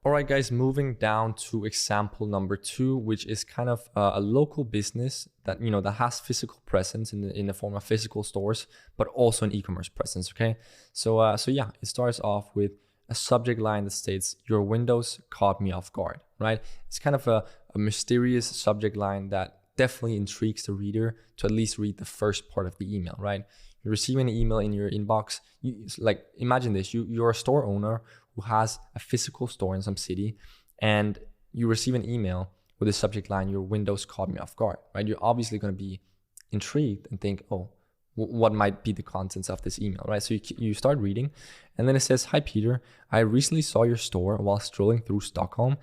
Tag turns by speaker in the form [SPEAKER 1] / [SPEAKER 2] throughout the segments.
[SPEAKER 1] All right, guys, moving down to example number 2, which is kind of a local business that, that has physical presence in the form of physical stores, but also an e-commerce presence. Okay. So yeah, it starts off with a subject line that states, "Your windows caught me off guard," right? It's kind of a mysterious subject line that definitely intrigues the reader to at least read the first part of the email, right? You're receiving an email in your inbox. Like, imagine this: you're a store owner who has a physical store in some city, and you receive an email with the subject line, "Your windows caught me off guard," right? You're obviously going to be intrigued and think, "Oh, what might be the contents of this email," right? So you start reading, and then it says, "Hi, Peter. I recently saw your store while strolling through Stockholm.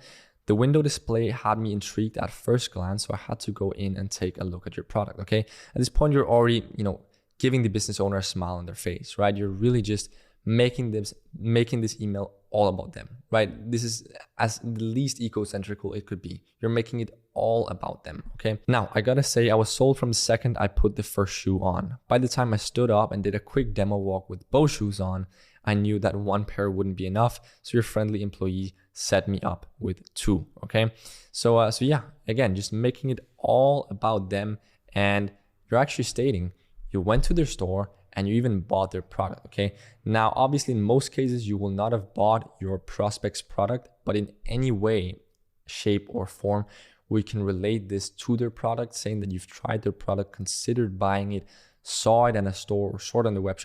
[SPEAKER 1] The window display had me intrigued at first glance, so I had to go in and take a look at your product." Okay. At this point, you're already, giving the business owner a smile on their face, right? You're really just making this email all about them, right? This is as the least egocentrical it could be. You're making it all about them, okay? Now, I gotta say, I was sold from the second I put the first shoe on. By the time I stood up and did a quick demo walk with both shoes on, I knew that one pair wouldn't be enough, so your friendly employee set me up with 2, okay? So yeah, again, just making it all about them, and you're actually stating you went to their store and you even bought their product, okay? Now, obviously, in most cases, you will not have bought your prospect's product, but in any way, shape, or form, we can relate this to their product, saying that you've tried their product, considered buying it, saw it in a store, or saw it on the web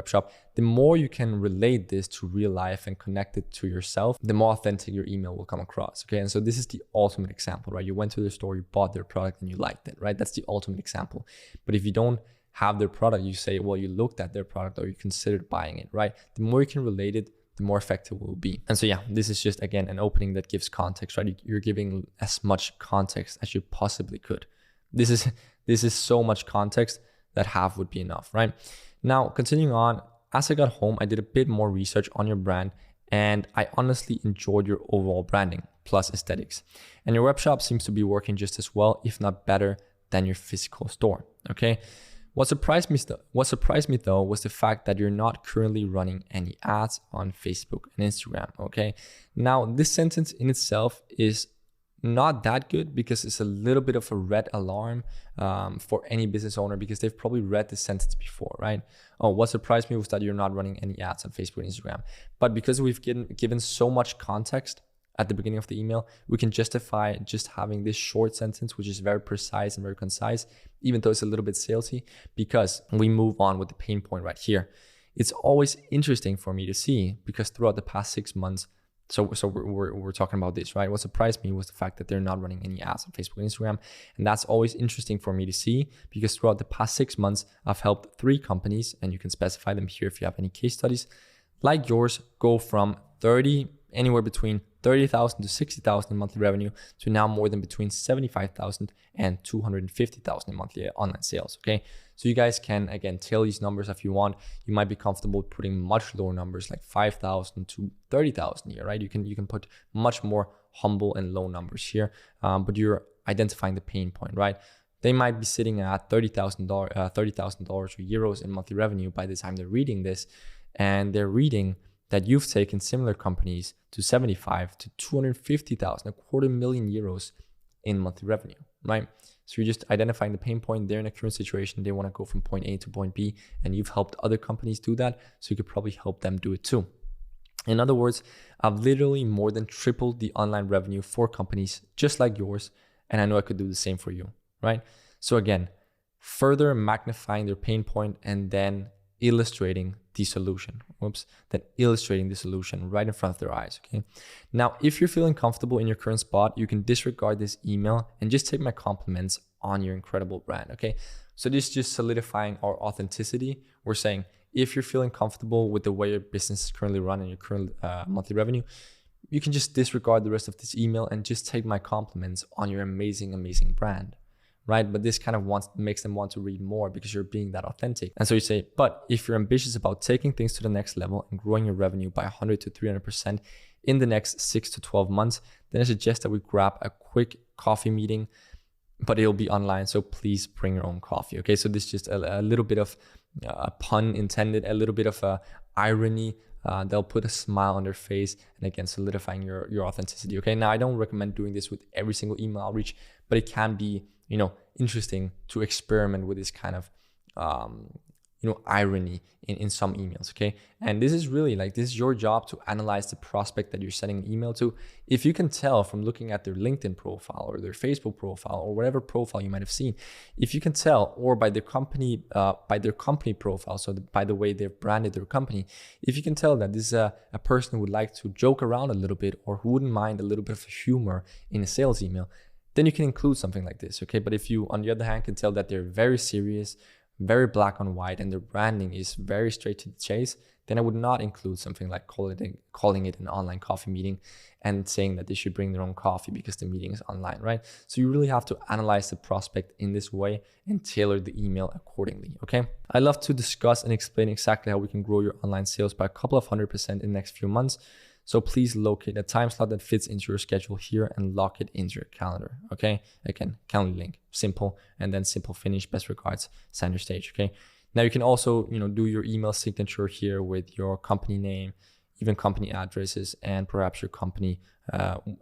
[SPEAKER 1] shop. The more you can relate this to real life and connect it to yourself, the more authentic your email will come across, okay? And so this is the ultimate example, right? You went to the store, you bought their product, and you liked it, right? That's the ultimate example. But if you don't have their product, you say, well, you looked at their product or you considered buying it, right? The more you can relate it, the more effective it will be. And so yeah, this is just, again, an opening that gives context, right? You're giving as much context as you possibly could. This is so much context that half would be enough, right? Now, continuing on, as I got home, I did a bit more research on your brand, and I honestly enjoyed your overall branding plus aesthetics. And your web shop seems to be working just as well, if not better, than your physical store, okay? What surprised me though was the fact that you're not currently running any ads on Facebook and Instagram, okay? Now, this sentence in itself is not that good because it's a little bit of a red alarm for any business owner, because they've probably read this sentence before, right? Oh, what surprised me was that you're not running any ads on Facebook and Instagram. But because we've given so much context at the beginning of the email, we can justify just having this short sentence, which is very precise and very concise, even though it's a little bit salesy, because we move on with the pain point right here. It's always interesting for me to see, because throughout the past 6 months, so we're talking about this, right? What surprised me was the fact that they're not running any ads on Facebook and Instagram. And that's always interesting for me to see, because throughout the past 6 months, I've helped 3 companies, and you can specify them here if you have any case studies, like yours, go from anywhere between 30,000 to 60,000 in monthly revenue to now more than between 75,000 and 250,000 in monthly online sales, okay? So you guys can, again, tail these numbers if you want. You might be comfortable putting much lower numbers like 5,000 to 30,000 here, right? You can put much more humble and low numbers here, but you're identifying the pain point, right? They might be sitting at $30,000 or euros in monthly revenue by the time they're reading this, and they're reading that you've taken similar companies to 75 to 250,000, €250,000 in monthly revenue, right? So you're just identifying the pain point. They're in a current situation. They want to go from point A to point B, and you've helped other companies do that. So you could probably help them do it too. In other words, I've literally more than tripled the online revenue for companies just like yours, and I know I could do the same for you, right? So again, further magnifying their pain point and then illustrating the solution. Illustrating the solution right in front of their eyes, okay? Now, if you're feeling comfortable in your current spot, you can disregard this email and just take my compliments on your incredible brand, okay? So this is just solidifying our authenticity. We're saying, if you're feeling comfortable with the way your business is currently run and your current monthly revenue, you can just disregard the rest of this email and just take my compliments on your amazing, amazing brand, right? But this kind of makes them want to read more because you're being that authentic. And so you say, but if you're ambitious about taking things to the next level and growing your revenue by 100 to 300% in the next 6 to 12 months, then I suggest that we grab a quick coffee meeting, but it'll be online. So please bring your own coffee. Okay. So this is just a little bit of a pun intended, a little bit of a irony they'll put a smile on their face, and again, solidifying your authenticity. Okay, now I don't recommend doing this with every single email outreach, but it can be, interesting to experiment with this kind of irony in some emails. Okay, and this is really this is your job to analyze the prospect that you're sending an email to. If you can tell from looking at their LinkedIn profile or their Facebook profile or whatever profile you might have seen, if you can tell, or by their company profile, so by the way they've branded their company, if you can tell that this is a person who would like to joke around a little bit, or who wouldn't mind a little bit of humor in a sales email, then you can include something like this. Okay, but if you, on the other hand, can tell that they're very serious, very black on white, and their branding is very straight to the chase, then I would not include something like calling it an online coffee meeting and saying that they should bring their own coffee because the meeting is online, right? So you really have to analyze the prospect in this way and tailor the email accordingly, okay? I love to discuss and explain exactly how we can grow your online sales by a couple of 100% in the next few months. So please locate a time slot that fits into your schedule here and lock it into your calendar, okay? Again, calendar link, simple, and then simple finish, best regards, Sander Stage, okay? Now you can also, do your email signature here with your company name, even company addresses, and perhaps your company,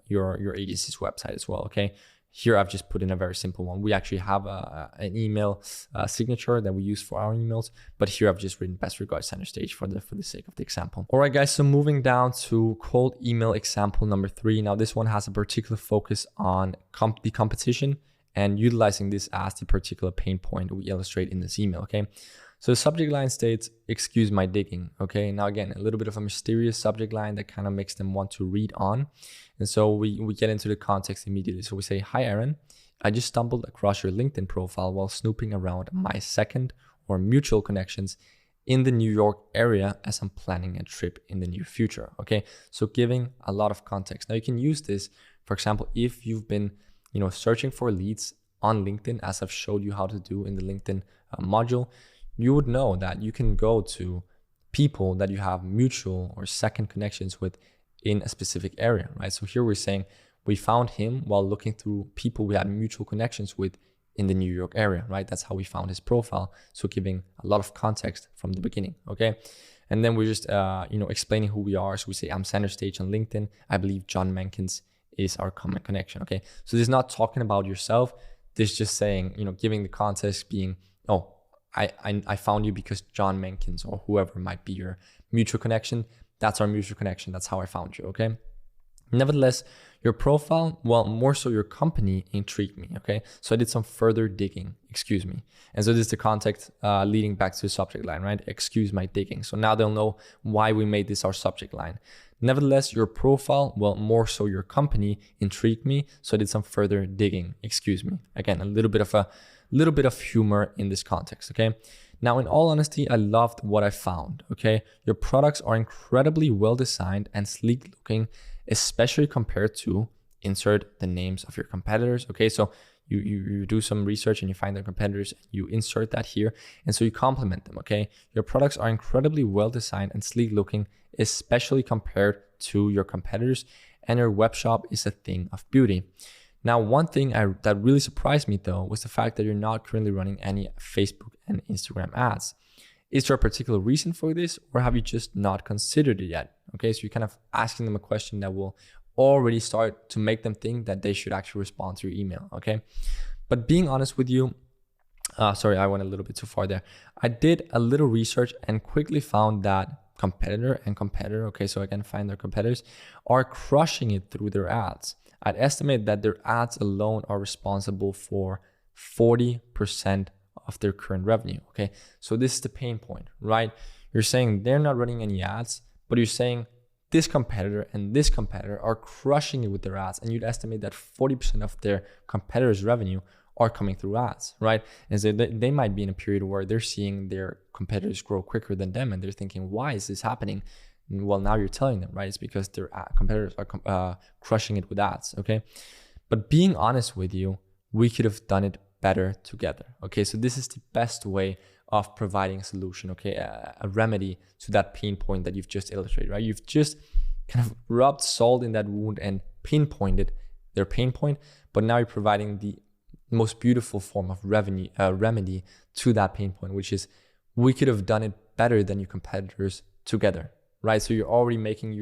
[SPEAKER 1] your agency's website as well, okay? Here I've just put in a very simple one. We actually have an email signature that we use for our emails, but here I've just written best regards Sander Stage for the sake of the example. All right, guys. So moving down to cold email example number 3. Now this one has a particular focus on the competition and utilizing this as the particular pain point we illustrate in this email. Okay. So the subject line states, "Excuse my digging." Okay. Now again, a little bit of a mysterious subject line that kind of makes them want to read on. And so we get into the context immediately. So we say, "Hi, Aaron. I just stumbled across your LinkedIn profile while snooping around my second or mutual connections in the New York area as I'm planning a trip in the near future." Okay. So giving a lot of context. Now you can use this, for example, if you've been, searching for leads on LinkedIn, as I've showed you how to do in the LinkedIn module. You would know that you can go to people that you have mutual or second connections with in a specific area, right? So here we're saying we found him while looking through people we had mutual connections with in the New York area, right? That's how we found his profile. So giving a lot of context from the beginning, okay? And then we're just, explaining who we are. So we say, "I'm Sander Stage on LinkedIn. I believe John Menkins is our common connection," okay? So this is not talking about yourself. This is just saying, giving the context being, "Oh, I found you because John Menkins or whoever might be your mutual connection. That's our mutual connection. That's how I found you," okay? Nevertheless, your profile, well, more so your company, intrigued me, okay? So I did some further digging, excuse me. And so this is the context leading back to the subject line, right? "Excuse my digging." So now they'll know why we made this our subject line. Nevertheless, your profile, well, more so your company, intrigued me. So I did some further digging, excuse me. Again, a little bit of humor in this context, okay? Now, in all honesty, I loved what I found, okay? Your products are incredibly well designed and sleek looking, especially compared to, insert the names of your competitors, okay? So you do some research and you find their competitors, you insert that here, and so you compliment them, okay? Your products are incredibly well designed and sleek looking, especially compared to your competitors, and your web shop is a thing of beauty. Now, one thing that really surprised me though was the fact that you're not currently running any Facebook and Instagram ads. Is there a particular reason for this, or have you just not considered it yet? Okay, so you're kind of asking them a question that will already start to make them think that they should actually respond to your email, okay? But being honest with you, sorry, I went a little bit too far there. I did a little research and quickly found that competitor, okay, so I can find their competitors, are crushing it through their ads. I'd estimate that their ads alone are responsible for 40% of their current revenue, okay? So this is the pain point, right? You're saying they're not running any ads, but you're saying this competitor and this competitor are crushing it with their ads, and you'd estimate that 40% of their competitors' revenue are coming through ads, right? And so they might be in a period where they're seeing their competitors grow quicker than them, and they're thinking, why is this happening? And well, now you're telling them, right? It's because their competitors are crushing it with ads, okay? But being honest with you, we could have done it better together, okay? So this is the best way of providing a solution, okay? A remedy to that pain point that you've just illustrated, right? You've just kind of rubbed salt in that wound and pinpointed their pain point, but now you're providing the most beautiful form of remedy to that pain point, which is we could have done it better than your competitors together, right? So you're already making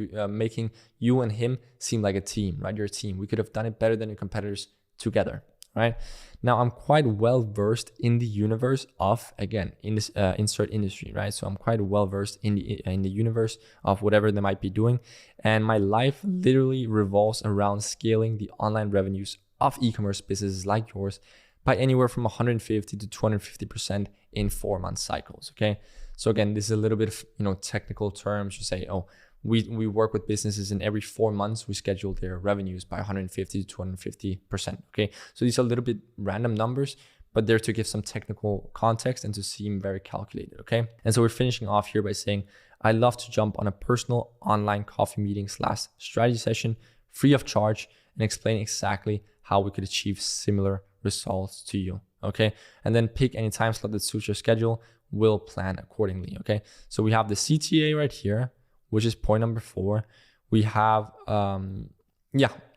[SPEAKER 1] you and him seem like a team, right? You're a team. We could have done it better than your competitors together, right? Now I'm quite well versed in the universe of, again, in this insert industry, right? So I'm quite well versed in the universe of whatever they might be doing, and my life literally revolves around scaling the online revenues of e-commerce businesses like yours by anywhere from 150 to 250% in 4-month cycles. Okay, so again, this is a little bit of technical terms. You say, oh, we work with businesses, and every 4 months we schedule their revenues by 150 to 250%. Okay, so these are a little bit random numbers, but they're to give some technical context and to seem very calculated. Okay, and so we're finishing off here by saying, I love to jump on a personal online coffee meeting / strategy session free of charge and explain exactly how we could achieve similar results to you. Okay, and then pick any time slot that suits your schedule. We'll plan accordingly. Okay, so we have the CTA right here, which is point number 4. We have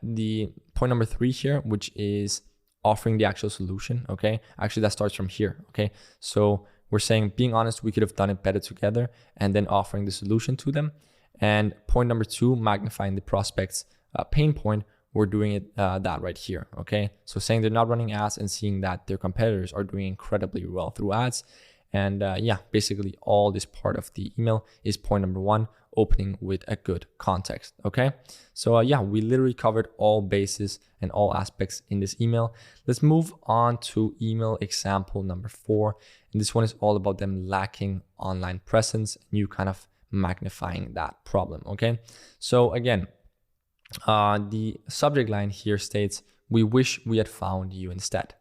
[SPEAKER 1] the point number 3 here, which is offering the actual solution. Okay, actually that starts from here. Okay, so we're saying, being honest, we could have done it better together, and then offering the solution to them. And point number 2, magnifying the prospect's pain point. We're doing it that right here. Okay, so saying they're not running ads and seeing that their competitors are doing incredibly well through ads. And basically all this part of the email is point number 1, opening with a good context. Okay, so we literally covered all bases and all aspects in this email. Let's move on to email example number 4, and this one is all about them lacking online presence and you kind of magnifying that problem. Okay, so again, the subject line here states, we wish we had found you instead.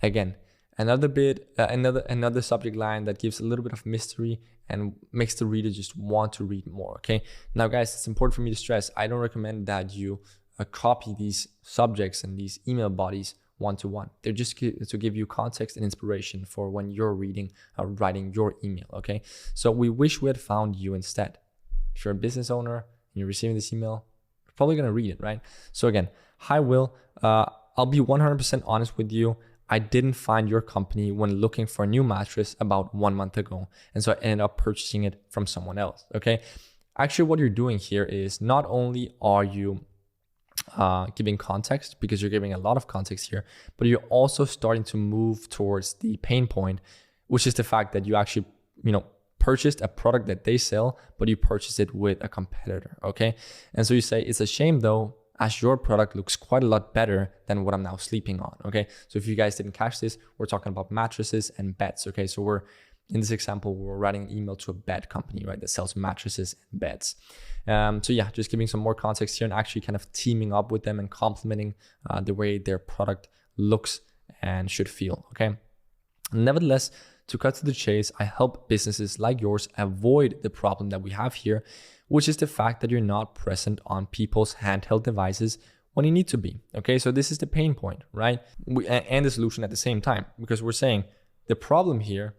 [SPEAKER 1] Again, another subject line that gives a little bit of mystery and makes the reader just want to read more. Okay, now guys, it's important for me to stress, I don't recommend that you copy these subjects and these email bodies one-to-one. They're just to give you context and inspiration for when you're reading or writing your email. Okay, so we wish we had found you instead. If you're a business owner and you're receiving this email, you're probably going to read it, right? So again, hi Will, I'll be 100% honest with you. I didn't find your company when looking for a new mattress about 1 month ago, and so I ended up purchasing it from someone else. Okay, actually what you're doing here is, not only are you giving context, because you're giving a lot of context here, but you're also starting to move towards the pain point, which is the fact that you actually purchased a product that they sell, but you purchased it with a competitor. Okay, and so you say, it's a shame though, as your product looks quite a lot better than what I'm now sleeping on. Okay, so if you guys didn't catch this, we're talking about mattresses and beds. Okay, so we're in this example, we're writing an email to a bed company, right, that sells mattresses and beds. Just giving some more context here and actually kind of teaming up with them and complementing the way their product looks and should feel. Okay, nevertheless, to cut to the chase, I help businesses like yours avoid the problem that we have here, which is the fact that you're not present on people's handheld devices when you need to be. Okay, so this is the pain point, right? And the solution at the same time, because we're saying the problem here,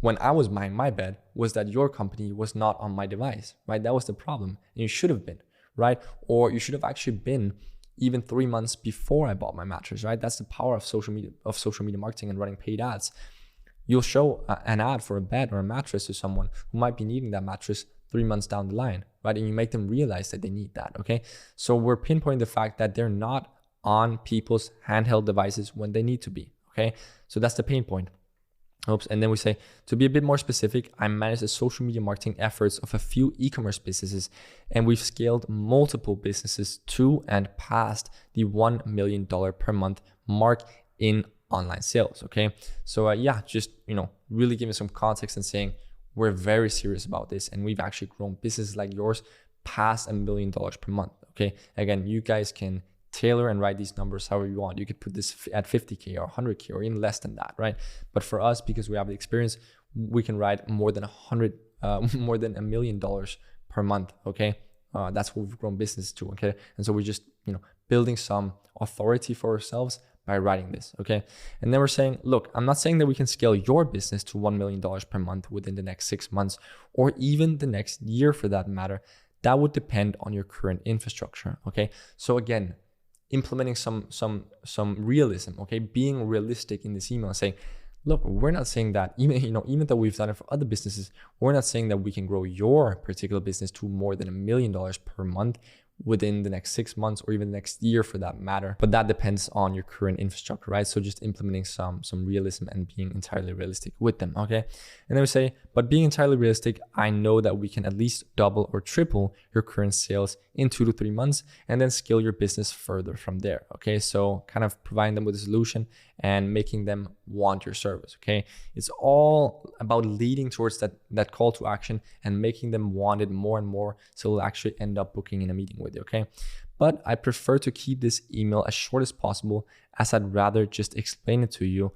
[SPEAKER 1] when I was buying my bed, was that your company was not on my device, right? That was the problem, and you should have been, right? Or you should have actually been even 3 months before I bought my mattress, right? That's the power of social media marketing and running paid ads. You'll show an ad for a bed or a mattress to someone who might be needing that mattress 3 months down the line, right? And you make them realize that they need that, okay? So we're pinpointing the fact that they're not on people's handheld devices when they need to be, okay? So that's the pain point. Oops. And then we say, to be a bit more specific, I manage the social media marketing efforts of a few e-commerce businesses, and we've scaled multiple businesses to and past the $1 million per month mark in online sales. Okay, so just really giving some context and saying we're very serious about this, and we've actually grown businesses like yours past $1 million per month. Okay, again, you guys can tailor and write these numbers however you want. You could put this at 50K or 100K or even less than that, right? But for us, because we have the experience, we can write more than $1 million per month. Okay, that's what we've grown business to. Okay, and so we're just building some authority for ourselves by writing this. Okay, and then we're saying, look, I'm not saying that we can scale your business to $1 million per month within the next 6 months or even the next year for that matter. That would depend on your current infrastructure. Okay, so again, implementing some realism. Okay, being realistic in this email and saying look, we're not saying that even though we've done it for other businesses, we're not saying that we can grow your particular business to more than $1 million per month within the next 6 months or even the next year for that matter. But that depends on your current infrastructure, right? So just implementing some realism and being entirely realistic with them, okay? And then we say, but being entirely realistic, I know that we can at least double or triple your current sales in 2 to 3 months and then scale your business further from there, okay? So kind of providing them with a solution and making them want your service, okay? It's all about leading towards that call to action and making them want it more and more, so they'll actually end up booking in a meeting with you, okay? But I prefer to keep this email as short as possible, as I'd rather just explain it to you,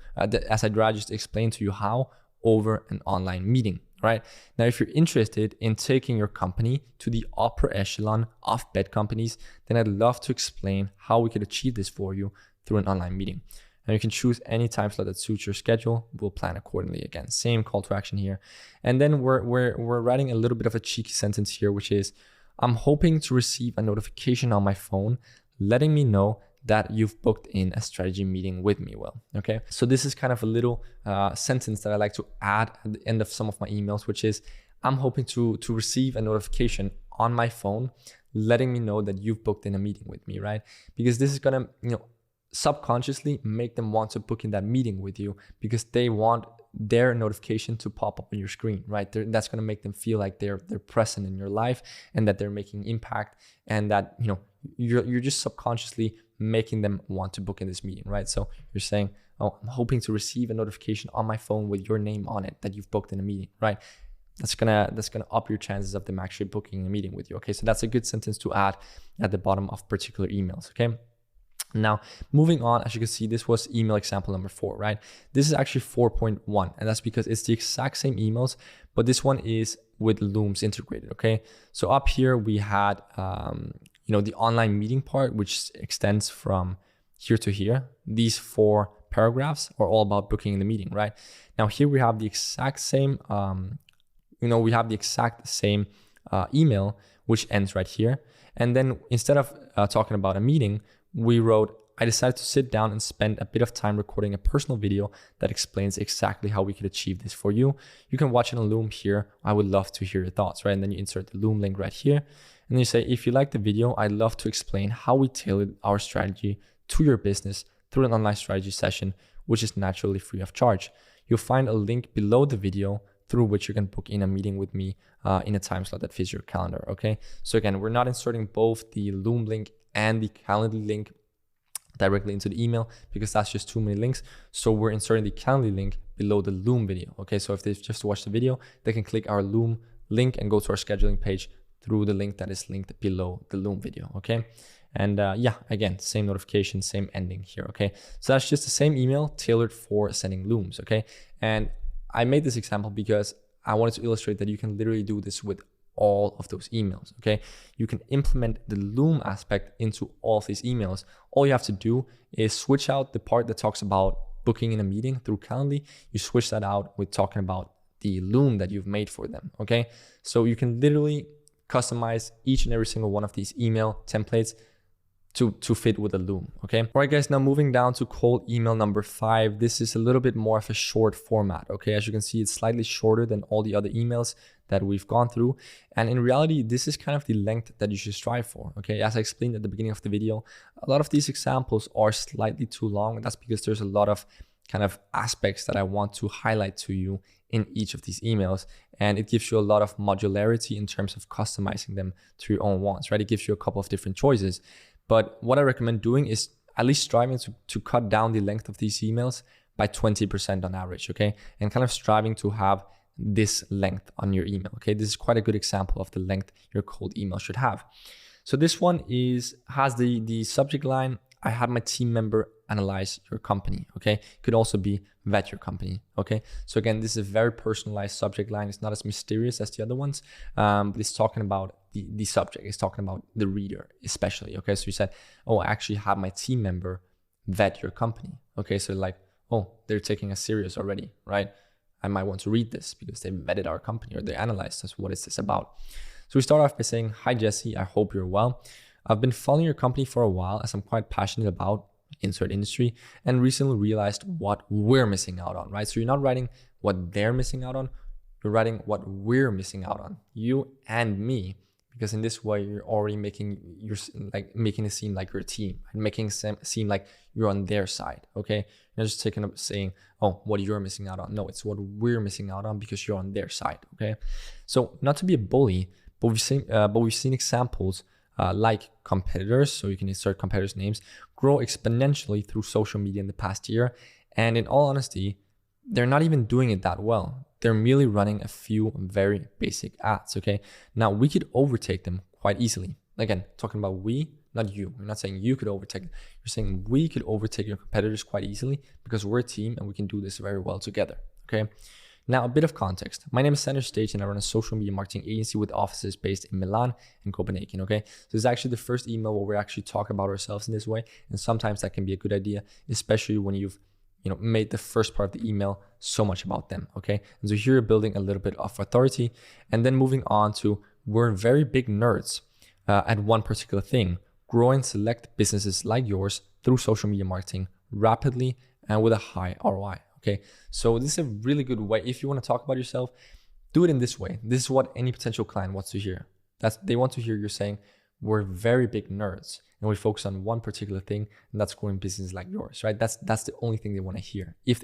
[SPEAKER 1] how over an online meeting, right? Now, if you're interested in taking your company to the upper echelon of bed companies, then I'd love to explain how we could achieve this for you through an online meeting. And you can choose any time slot that suits your schedule. We'll plan accordingly. Again, same call to action here. And then we're writing a little bit of a cheeky sentence here, which is, I'm hoping to receive a notification on my phone letting me know that you've booked in a strategy meeting with me, Will. Okay. So this is kind of a little sentence that I like to add at the end of some of my emails, which is, I'm hoping to receive a notification on my phone letting me know that you've booked in a meeting with me, right? Because this is gonna, subconsciously make them want to book in that meeting with you, because they want their notification to pop up on your screen, right? That's going to make them feel like they're present in your life and that they're making impact, and that you're just subconsciously making them want to book in this meeting, right? So you're saying, oh, I'm hoping to receive a notification on my phone with your name on it that you've booked in a meeting, right? That's gonna up your chances of them actually booking a meeting with you. Okay, so that's a good sentence to add at the bottom of particular emails. Okay. Now, moving on, as you can see, this was email example number 4, right? This is actually 4.1, and that's because it's the exact same emails, but this one is with Looms integrated, okay? So up here, we had, the online meeting part, which extends from here to here. These 4 paragraphs are all about booking in the meeting, right? Now, here we have the exact same, email, which ends right here. And then instead of talking about a meeting, we wrote, I decided to sit down and spend a bit of time recording a personal video that explains exactly how we could achieve this for you. You can watch it on Loom here. I would love to hear your thoughts, right? And then you insert the Loom link right here. And then you say, if you like the video, I'd love to explain how we tailored our strategy to your business through an online strategy session, which is naturally free of charge. You'll find a link below the video through which you can book in a meeting with me in a time slot that fits your calendar, okay? So again, we're not inserting both the Loom link and the Calendly link directly into the email, because that's just too many links. So we're inserting the Calendly link below the Loom video, okay? So if they just watch the video, they can click our Loom link and go to our scheduling page through the link that is linked below the Loom video, okay? And again, same notification, same ending here, okay? So that's just the same email tailored for sending Looms, okay? And I made this example because I wanted to illustrate that you can literally do this with all of those emails, okay? You can implement the Loom aspect into all of these emails. All you have to do is switch out the part that talks about booking in a meeting through Calendly. You switch that out with talking about the Loom that you've made for them, okay? So you can literally customize each and every single one of these email templates to fit with a Loom, okay? All right, guys, now moving down to cold email number 5. This is a little bit more of a short format, okay? As you can see, it's slightly shorter than all the other emails that we've gone through. And in reality, this is kind of the length that you should strive for, okay? As I explained at the beginning of the video, a lot of these examples are slightly too long. And that's because there's a lot of kind of aspects that I want to highlight to you in each of these emails. And it gives you a lot of modularity in terms of customizing them to your own wants, right? It gives you a couple of different choices. But what I recommend doing is at least striving to cut down the length of these emails by 20% on average, okay? And kind of striving to have this length on your email, okay? This is quite a good example of the length your cold email should have. So this one has the subject line, I had my team member analyze your company, okay? Could also be vet your company, okay? So again, this is a very personalized subject line. It's not as mysterious as the other ones, but it's talking about the subject. It's talking about the reader especially, okay? So you said, oh, I actually have my team member vet your company, okay? So like, oh, they're taking us serious already, right? I might want to read this because they vetted our company or they analyzed us. What is this about? So we start off by saying, hi, Jesse, I hope you're well. I've been following your company for a while as I'm quite passionate about insert industry, and recently realized what we're missing out on, right? So you're not writing what they're missing out on, you're writing what we're missing out on, you and me, because in this way you're already making it seem like you're a team and making it seem like you're on their side. Okay, you're not just taking up saying, oh, what you're missing out on. No, it's what we're missing out on because you're on their side. Okay, so not to be a bully, but we've seen examples like competitors, so you can insert competitors' names, grow exponentially through social media in the past year, and in all honesty, they're not even doing it that well. They're merely running a few very basic ads, okay? Now, we could overtake them quite easily. Again, talking about we, not you. We're not saying you could overtake them. You're saying we could overtake your competitors quite easily because we're a team and we can do this very well together, okay? Now, a bit of context. My name is Sander Stage and I run a social media marketing agency with offices based in Milan and Copenhagen, okay? So this is actually the first email where we actually talk about ourselves in this way. And sometimes that can be a good idea, especially when you've made the first part of the email so much about them, okay? And so here you're building a little bit of authority, and then moving on to, we're very big nerds at one particular thing, growing select businesses like yours through social media marketing rapidly and with a high ROI, okay? So this is a really good way. If you want to talk about yourself, do it in this way. This is what any potential client wants to hear. They want to hear you saying, we're very big nerds and we focus on one particular thing, and that's growing business like yours, right? That's the only thing they want to hear. If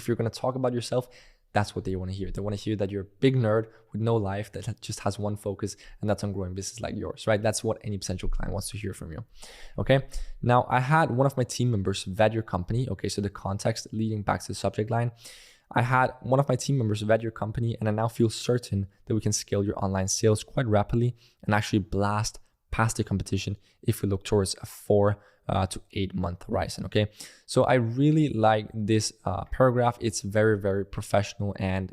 [SPEAKER 1] you're going to talk about yourself, that's what they want to hear. They want to hear that you're a big nerd with no life, that just has one focus, and that's on growing business like yours, right? That's what any potential client wants to hear from you. Okay. Now, I had one of my team members vet your company. Okay. So the context leading back to the subject line, I had one of my team members vet your company, and I now feel certain that we can scale your online sales quite rapidly and actually blast past the competition if we look towards a 4 to 8 month horizon. Okay, so I really like this paragraph. It's very, very professional, and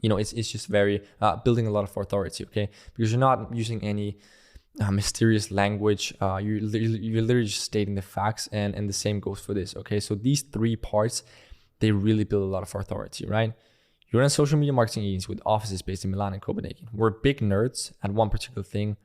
[SPEAKER 1] it's just very building a lot of authority. Okay, because you're not using any mysterious language. You're literally just stating the facts, and the same goes for this. Okay, so these 3 parts, they really build a lot of authority, right? You're in a social media marketing agency with offices based in Milan and Copenhagen. We're big nerds at one particular thing,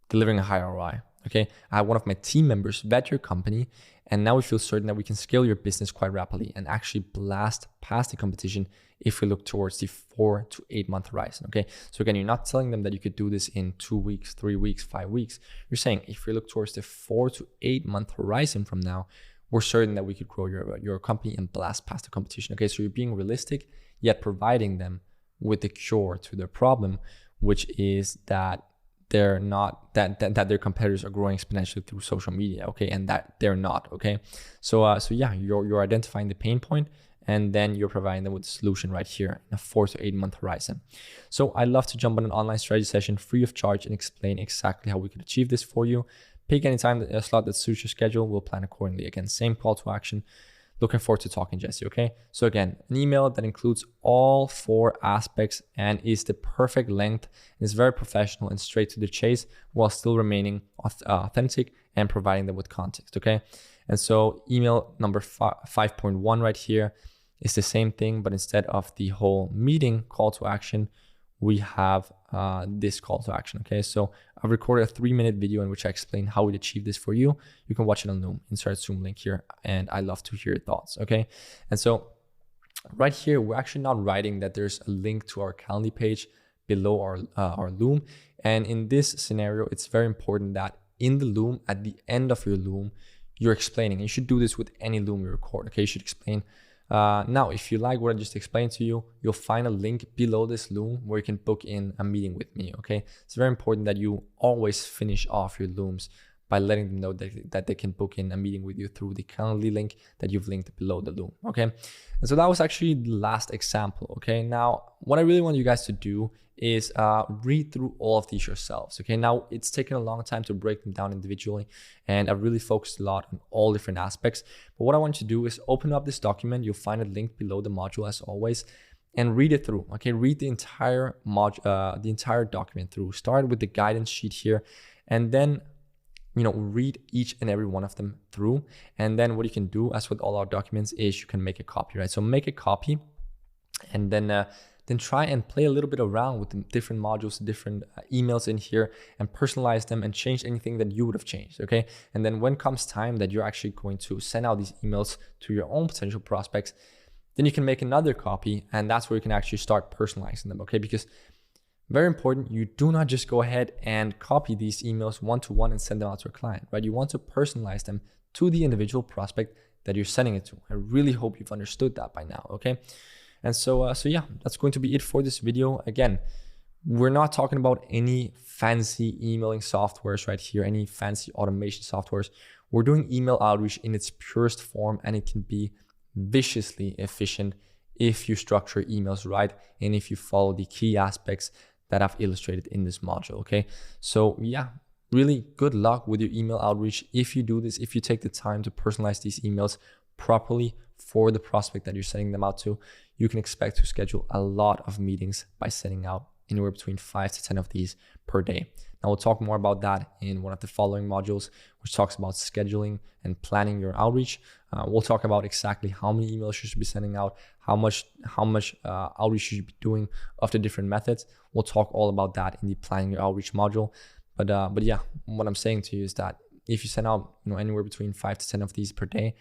[SPEAKER 1] delivering a high ROI. Okay, I had one of my team members vet your company, and now we feel certain that we can scale your business quite rapidly and actually blast past the competition if we look towards the 4 to 8 month horizon. Okay, so again, you're not telling them that you could do this in 2 weeks, 3 weeks, 5 weeks. You're saying if we look towards the 4 to 8 month horizon from now, we're certain that we could grow your company and blast past the competition. Okay, so you're being realistic, yet providing them with the cure to their problem, which is that they're not that their competitors are growing exponentially through social media, okay, and that they're not, okay. So yeah, you're identifying the pain point, and then you're providing them with the solution right here in a 4 to 8 month horizon. So I love to jump on an online strategy session free of charge and explain exactly how we could achieve this for you. Pick any time a slot that suits your schedule. We'll plan accordingly. Again, same call to action. Looking forward to talking, Jesse, okay? So again, an email that includes all 4 aspects and is the perfect length and is very professional and straight to the chase while still remaining authentic and providing them with context, okay? And so email number 5.1 right here is the same thing, but instead of the whole meeting call to action, we have this call to action, okay? So I've recorded a 3-minute video in which I explain how we'd achieve this for you. You can watch it on Loom, insert Zoom link here, and I love to hear your thoughts, okay? And so right here, we're actually not writing that there's a link to our Calendly page below our Loom. And in this scenario, it's very important that in the Loom, at the end of your Loom, you're explaining. You should do this with any Loom you record, okay? You should explain. Now, if you like what I just explained to you, you'll find a link below this Loom where you can book in a meeting with me, okay? It's very important that you always finish off your Looms by letting them know that they can book in a meeting with you through the Calendly link that you've linked below the Loom, okay? And so that was actually the last example, okay? Now, what I really want you guys to do is read through all of these yourselves, okay? Now, it's taken a long time to break them down individually, and I've really focused a lot on all different aspects. But what I want you to do is open up this document. You'll find a link below the module as always, and read it through, okay? Read the entire document through. Start with the guidance sheet here, and then read each and every one of them through. And then what you can do, as with all our documents, is you can make a copy, right? So make a copy, and then then try and play a little bit around with the different modules, the different emails in here, and personalize them and change anything that you would have changed, okay? And then when comes time that you're actually going to send out these emails to your own potential prospects, then you can make another copy, and that's where you can actually start personalizing them, okay? Because very important, you do not just go ahead and copy these emails one-to-one and send them out to a client, right? You want to personalize them to the individual prospect that you're sending it to. I really hope you've understood that by now, okay? And so yeah, that's going to be it for this video. Again, we're not talking about any fancy emailing softwares right here, any fancy automation softwares. We're doing email outreach in its purest form, and it can be viciously efficient if you structure emails right and if you follow the key aspects that I've illustrated in this module, okay? So yeah, really good luck with your email outreach. If you do this, if you take the time to personalize these emails properly for the prospect that you're sending them out to, you can expect to schedule a lot of meetings by sending out anywhere between 5 to 10 of these per day. Now we'll talk more about that in one of the following modules, which talks about scheduling and planning your outreach. We'll talk about exactly how many emails you should be sending out, how much outreach you should be doing of the different methods. We'll talk all about that in the planning your outreach module. But yeah, what I'm saying to you is that if you send out anywhere between 5 to 10 of these per day,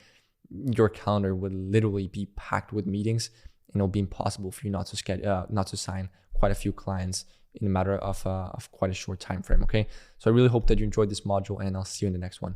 [SPEAKER 1] your calendar would literally be packed with meetings, and it'll be impossible for you not to sign quite a few clients in a matter of quite a short time frame. Okay, so I really hope that you enjoyed this module, and I'll see you in the next one.